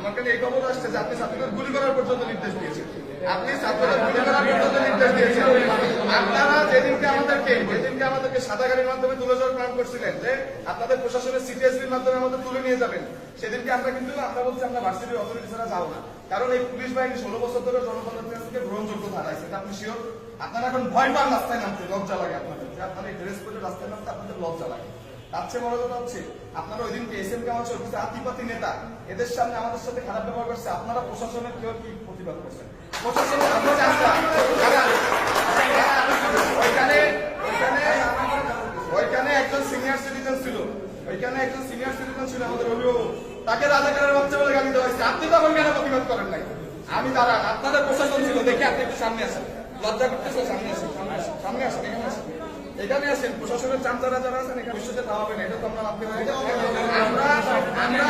আমার কাছে এই খবর আসছে যে আপনি ছাত্রদের গুলি করার পর্যন্ত নির্দেশ দিয়েছেন। আপনি ছাত্রদের গুলি করার পর্যন্ত নির্দেশ দিয়েছেন। আপনারা যেদিনকে আমাদেরকে সাদা গাড়ির মাধ্যমে তুলে যাওয়ার প্ল্যান করছিলেন যে আপনাদের প্রশাসনের সিটিএসপির মাধ্যমে আমাদের তুলে নিয়ে যাবেন, সেদিনকে আমরা বলছি আমরা ভার্সিটির অথরিটি ছাড়া যাবো না। কারণ এই পুলিশ বাহিনী 16 বছর ধরে জনগণের কাছ থেকে গ্রহণযোগ্য ধারাইছে, এটা আপনি শিওর? আপনারা এখন ভয় পান রাস্তায় নামতে, লজ্জা লাগে আপনাদের যে আপনারা এই ড্রেস করে রাস্তায় নামতে আপনাদের লজ্জা লাগে। তার চেয়ে বড় কথা হচ্ছে আপনারা ওই দিনকে এস এম কামাল কিছু আতিপাতি নেতা এদের সামনে আমাদের সাথে খারাপ ব্যবহার করছে, আপনারা প্রশাসনের কেউ কি প্রতিবাদ করছেন? প্রশাসনের ওইখানে একজন সিনিয়র সিটিজেন ছিল আমাদের অভিভাবক, তাকে রাজাকারের বাচ্চা বলে গালি দেওয়া হয়েছে। আপনি তখন কেন প্রতিবাদ করেন নাই? আমি দাঁড়ান, আপনাদের প্রশাসন ছিল, দেখে আপনি একটু সামনে আসেন। লজ্জা করতেছে, সামনে আসেন, এখানে আসেন। প্রশাসনের চামচারা যারা আছেন এখানে বিশ্বতে খাওয়াবেন, এটা তো আমরা ভাবতে পারি। আমরা